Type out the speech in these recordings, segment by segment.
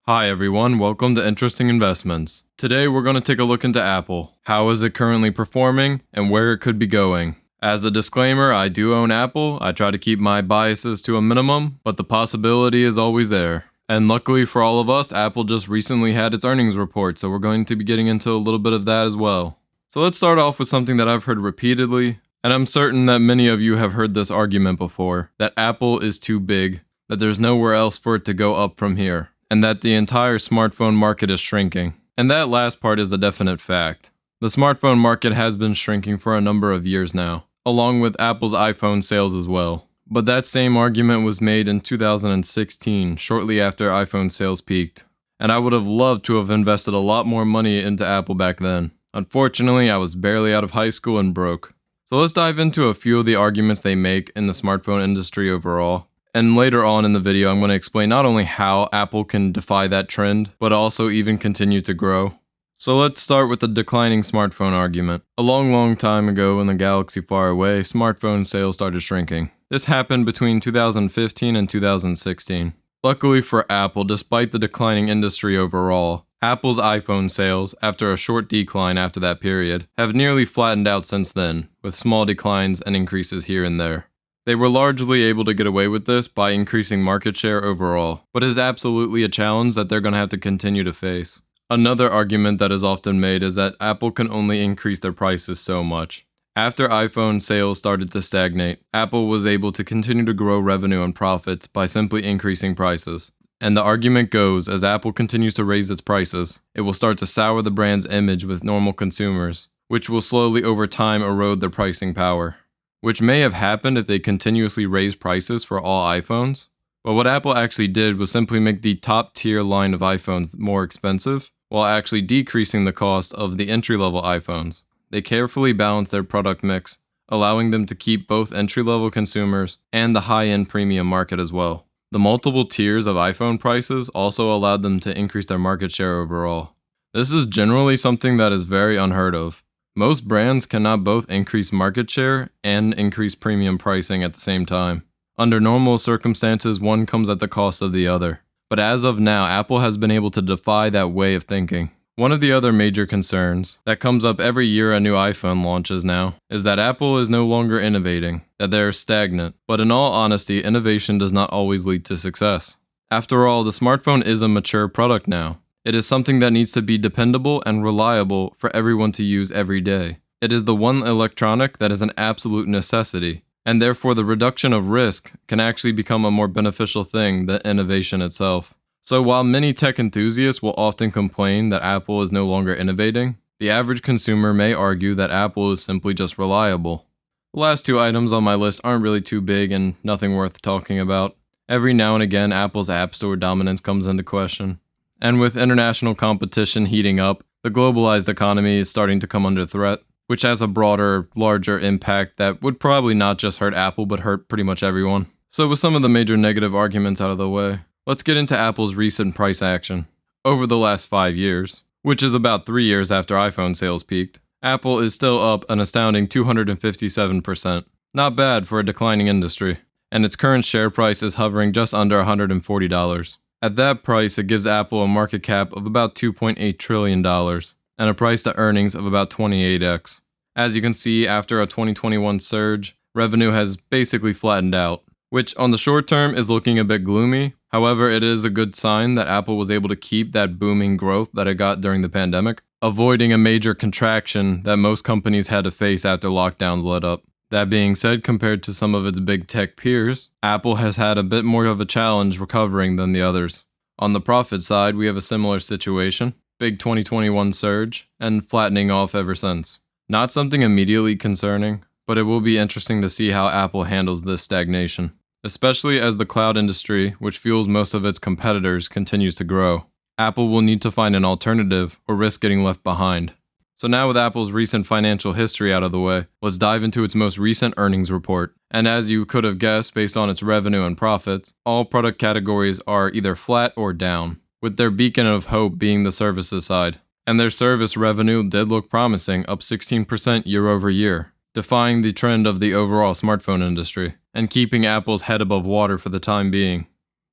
Hi everyone, welcome to Interesting Investments. Today we're going to take a look into Apple. How is it currently performing and where it could be going? As a disclaimer, I do own Apple. I try to keep my biases to a minimum, but the possibility is always there. And luckily for all of us, Apple just recently had its earnings report, so we're going to be getting into a little bit of that as well. So let's start off with something that I've heard repeatedly, and I'm certain that many of you have heard this argument before, that Apple is too big, that there's nowhere else for it to go up from here, and that the entire smartphone market is shrinking. And that last part is a definite fact. The smartphone market has been shrinking for a number of years now, along with Apple's iPhone sales as well. But that same argument was made in 2016, shortly after iPhone sales peaked. And I would have loved to have invested a lot more money into Apple back then. Unfortunately, I was barely out of high school and broke. So let's dive into a few of the arguments they make in the smartphone industry overall. And later on in the video, I'm going to explain not only how Apple can defy that trend, but also even continue to grow. So let's start with the declining smartphone argument. A long time ago in the galaxy far away, smartphone sales started shrinking. This happened between 2015 and 2016. Luckily for Apple, despite the declining industry overall, Apple's iPhone sales, after a short decline after that period, have nearly flattened out since then, with small declines and increases here and there. They were largely able to get away with this by increasing market share overall, but it is absolutely a challenge that they're going to have to continue to face. Another argument that is often made is that Apple can only increase their prices so much. After iPhone sales started to stagnate, Apple was able to continue to grow revenue and profits by simply increasing prices. And the argument goes, as Apple continues to raise its prices, it will start to sour the brand's image with normal consumers, which will slowly over time erode their pricing power. Which may have happened if they continuously raised prices for all iPhones. But what Apple actually did was simply make the top tier line of iPhones more expensive, while actually decreasing the cost of the entry-level iPhones. They carefully balanced their product mix, allowing them to keep both entry-level consumers and the high-end premium market as well. The multiple tiers of iPhone prices also allowed them to increase their market share overall. This is generally something that is very unheard of. Most brands cannot both increase market share and increase premium pricing at the same time. Under normal circumstances, one comes at the cost of the other. But as of now, Apple has been able to defy that way of thinking. One of the other major concerns that comes up every year a new iPhone launches now is that Apple is no longer innovating, that they are stagnant. But in all honesty, innovation does not always lead to success. After all, the smartphone is a mature product now. It is something that needs to be dependable and reliable for everyone to use every day. It is the one electronic that is an absolute necessity, and therefore the reduction of risk can actually become a more beneficial thing than innovation itself. So while many tech enthusiasts will often complain that Apple is no longer innovating, the average consumer may argue that Apple is simply just reliable. The last two items on my list aren't really too big and nothing worth talking about. Every now and again, Apple's App Store dominance comes into question. And with international competition heating up, the globalized economy is starting to come under threat, which has a broader, larger impact that would probably not just hurt Apple, but hurt pretty much everyone. So with some of the major negative arguments out of the way, let's get into Apple's recent price action. Over the last 5 years, which is about 3 years after iPhone sales peaked, Apple is still up an astounding 257%. Not bad for a declining industry. And its current share price is hovering just under $140. At that price, it gives Apple a market cap of about $2.8 trillion and a price to earnings of about 28x. As you can see, after a 2021 surge, revenue has basically flattened out, which on the short term is looking a bit gloomy. However, it is a good sign that Apple was able to keep that booming growth that it got during the pandemic, avoiding a major contraction that most companies had to face after lockdowns let up. That being said, compared to some of its big tech peers, Apple has had a bit more of a challenge recovering than the others. On the profit side, we have a similar situation, big 2021 surge, and flattening off ever since. Not something immediately concerning, but it will be interesting to see how Apple handles this stagnation, especially as the cloud industry, which fuels most of its competitors, continues to grow. Apple will need to find an alternative or risk getting left behind. So now with Apple's recent financial history out of the way, let's dive into its most recent earnings report. And as you could have guessed based on its revenue and profits, all product categories are either flat or down, with their beacon of hope being the services side. And their service revenue did look promising, up 16% year over year, defying the trend of the overall smartphone industry, and keeping Apple's head above water for the time being.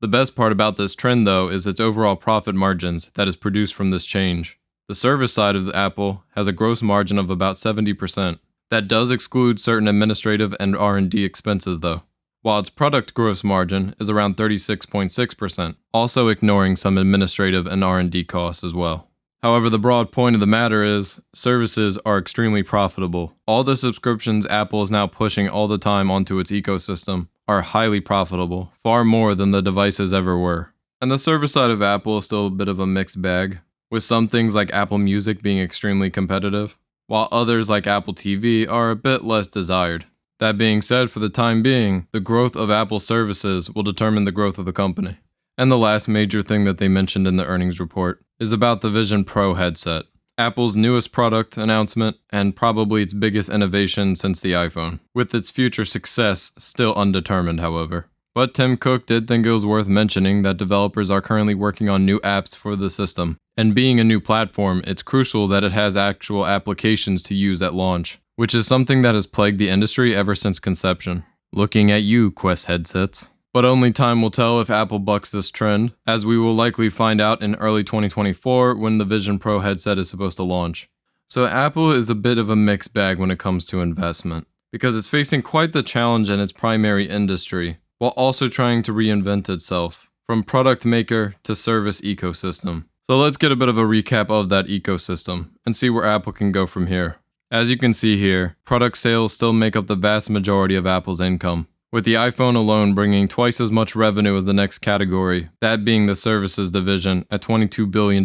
The best part about this trend, though, is its overall profit margins that is produced from this change. The service side of Apple has a gross margin of about 70%. That does exclude certain administrative and R&D expenses, though, while its product gross margin is around 36.6%, also ignoring some administrative and R&D costs as well. However, the broad point of the matter is, services are extremely profitable. All the subscriptions Apple is now pushing all the time onto its ecosystem are highly profitable, far more than the devices ever were. And the service side of Apple is still a bit of a mixed bag, with some things like Apple Music being extremely competitive, while others like Apple TV are a bit less desired. That being said, for the time being, the growth of Apple services will determine the growth of the company. And the last major thing that they mentioned in the earnings report is about the Vision Pro headset, Apple's newest product announcement and probably its biggest innovation since the iPhone, with its future success still undetermined, however. But Tim Cook did think it was worth mentioning that developers are currently working on new apps for the system, and being a new platform, it's crucial that it has actual applications to use at launch, which is something that has plagued the industry ever since conception. Looking at you, Quest headsets. But only time will tell if Apple bucks this trend, as we will likely find out in early 2024 when the Vision Pro headset is supposed to launch. So Apple is a bit of a mixed bag when it comes to investment, because it's facing quite the challenge in its primary industry, while also trying to reinvent itself, from product maker to service ecosystem. So let's get a bit of a recap of that ecosystem, and see where Apple can go from here. As you can see here, product sales still make up the vast majority of Apple's income, with the iPhone alone bringing twice as much revenue as the next category, that being the services division at $22 billion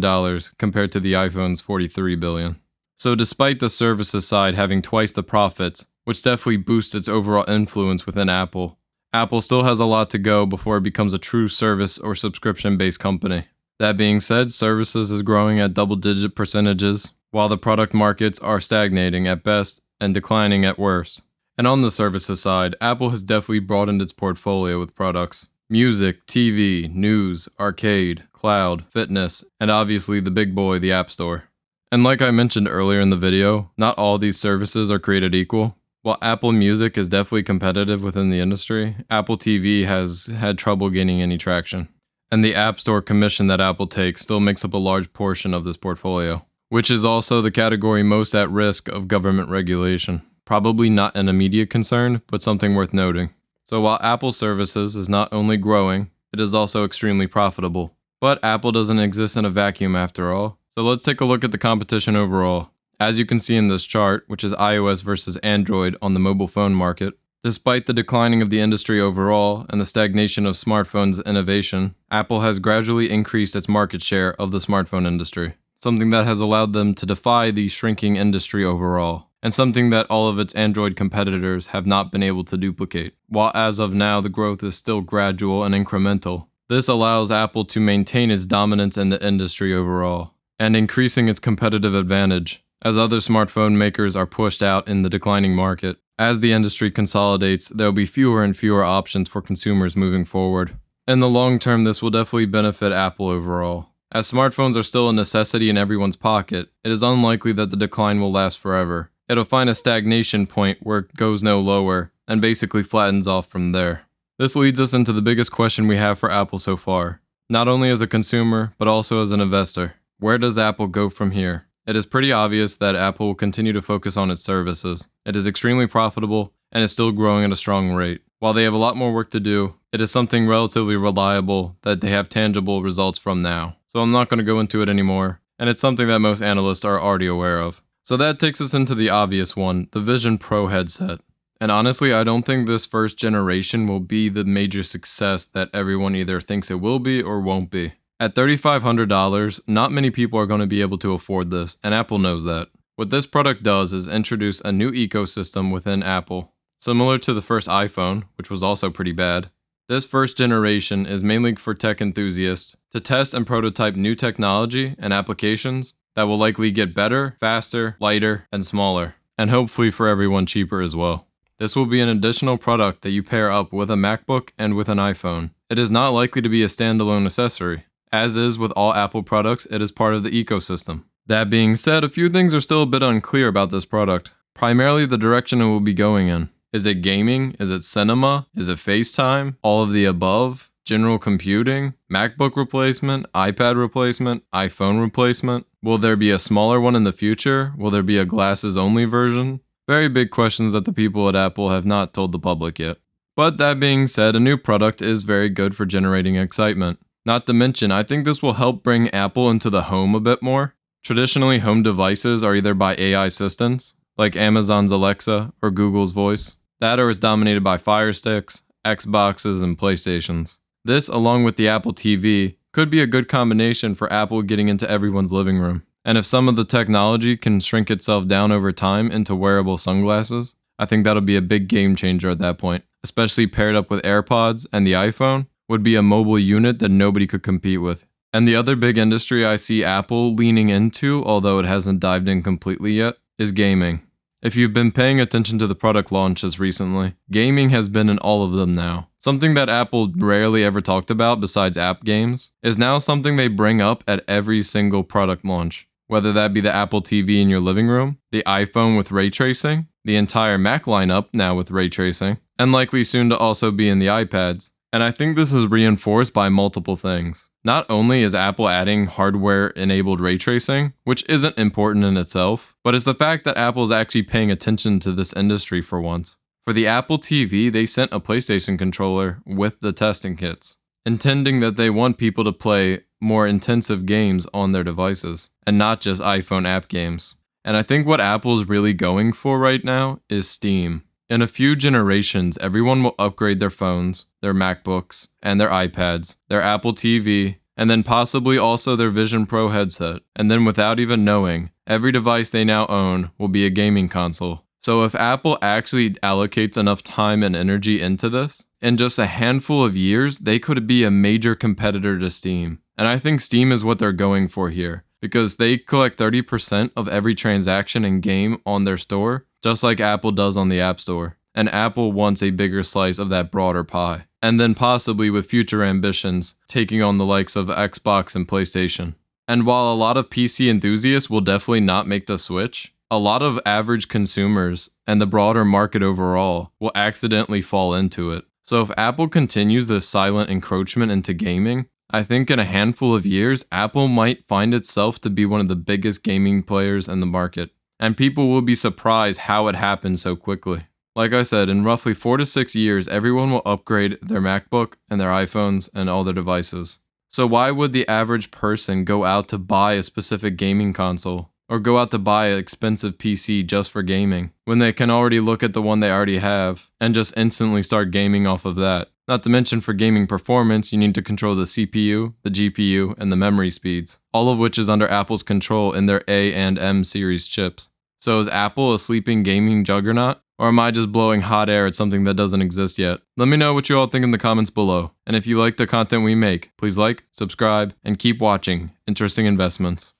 compared to the iPhone's $43 billion. So despite the services side having twice the profits, which definitely boosts its overall influence within Apple, Apple still has a lot to go before it becomes a true service or subscription-based company. That being said, services is growing at double-digit percentages, while the product markets are stagnating at best and declining at worst. And on the services side, Apple has definitely broadened its portfolio with products. Music, TV, news, arcade, cloud, fitness, and obviously the big boy, the App Store. And like I mentioned earlier in the video, not all these services are created equal. While Apple Music is definitely competitive within the industry, Apple TV has had trouble gaining any traction. And the App Store commission that Apple takes still makes up a large portion of this portfolio, which is also the category most at risk of government regulation. Probably not an immediate concern, but something worth noting. So while Apple Services is not only growing, it is also extremely profitable. But Apple doesn't exist in a vacuum after all. So let's take a look at the competition overall. As you can see in this chart, which is iOS versus Android on the mobile phone market, despite the declining of the industry overall and the stagnation of smartphones' innovation, Apple has gradually increased its market share of the smartphone industry, something that has allowed them to defy the shrinking industry overall, and something that all of its Android competitors have not been able to duplicate. While as of now the growth is still gradual and incremental, this allows Apple to maintain its dominance in the industry overall, and increasing its competitive advantage, as other smartphone makers are pushed out in the declining market. As the industry consolidates, there will be fewer and fewer options for consumers moving forward. In the long term, this will definitely benefit Apple overall. As smartphones are still a necessity in everyone's pocket, it is unlikely that the decline will last forever. It'll find a stagnation point where it goes no lower, and basically flattens off from there. This leads us into the biggest question we have for Apple so far, not only as a consumer, but also as an investor. Where does Apple go from here? It is pretty obvious that Apple will continue to focus on its services. It is extremely profitable, and is still growing at a strong rate. While they have a lot more work to do, it is something relatively reliable that they have tangible results from now. So I'm not going to go into it anymore, and it's something that most analysts are already aware of. So that takes us into the obvious one, the Vision Pro headset. And honestly, I don't think this first generation will be the major success that everyone either thinks it will be or won't be. At $3,500, not many people are going to be able to afford this, and Apple knows that. What this product does is introduce a new ecosystem within Apple. Similar to the first iPhone, which was also pretty bad, this first generation is mainly for tech enthusiasts to test and prototype new technology and applications that will likely get better, faster, lighter, and smaller, and hopefully for everyone cheaper as well. This will be an additional product that you pair up with a MacBook and with an iPhone. It is not likely to be a standalone accessory. As is with all Apple products, it is part of the ecosystem. That being said, a few things are still a bit unclear about this product, primarily the direction it will be going in. Is it gaming? Is it cinema? Is it FaceTime? All of the above? general computing, MacBook replacement, iPad replacement, iPhone replacement? Will there be a smaller one in the future? Will there be a glasses only version? Very big questions that the people at Apple have not told the public yet. But that being said, a new product is very good for generating excitement. Not to mention, I think this will help bring Apple into the home a bit more. Traditionally, home devices are either by AI assistants, like Amazon's Alexa or Google's Voice. That or is dominated by Fire Sticks, Xboxes, and PlayStations. This, along with the Apple TV, could be a good combination for Apple getting into everyone's living room. And if some of the technology can shrink itself down over time into wearable sunglasses, I think that'll be a big game changer at that point. Especially paired up with AirPods and the iPhone, would be a mobile unit that nobody could compete with. And the other big industry I see Apple leaning into, although it hasn't dived in completely yet, is gaming. If you've been paying attention to the product launches recently, gaming has been in all of them now. Something that Apple rarely ever talked about besides app games is now something they bring up at every single product launch. Whether that be the Apple TV in your living room, the iPhone with ray tracing, the entire Mac lineup now with ray tracing, and likely soon to also be in the iPads. And I think this is reinforced by multiple things. Not only is Apple adding hardware-enabled ray tracing, which isn't important in itself, but it's the fact that Apple is actually paying attention to this industry for once. For the Apple TV, they sent a PlayStation controller with the testing kits, intending that they want people to play more intensive games on their devices, and not just iPhone app games. And I think what Apple is really going for right now is Steam. In a few generations, everyone will upgrade their phones, their MacBooks, and their iPads, their Apple TV, and then possibly also their Vision Pro headset. And then without even knowing, every device they now own will be a gaming console. So if Apple actually allocates enough time and energy into this, in just a handful of years, they could be a major competitor to Steam. And I think Steam is what they're going for here, because they collect 30% of every transaction and game on their store, just like Apple does on the App Store. And Apple wants a bigger slice of that broader pie. And then possibly with future ambitions, taking on the likes of Xbox and PlayStation. And while a lot of PC enthusiasts will definitely not make the switch, a lot of average consumers and the broader market overall will accidentally fall into it. So if Apple continues this silent encroachment into gaming, I think in a handful of years, Apple might find itself to be one of the biggest gaming players in the market. And people will be surprised how it happened so quickly. Like I said, in roughly 4 to 6 years, everyone will upgrade their MacBook and their iPhones and all their devices. So why would the average person go out to buy a specific gaming console or go out to buy an expensive PC just for gaming when they can already look at the one they already have and just instantly start gaming off of that? Not to mention for gaming performance, you need to control the CPU, the GPU, and the memory speeds, all of which is under Apple's control in their A and M series chips. So is Apple a sleeping gaming juggernaut? Or am I just blowing hot air at something that doesn't exist yet? Let me know what you all think in the comments below. And if you like the content we make, please like, subscribe, and keep watching Interesting Investments.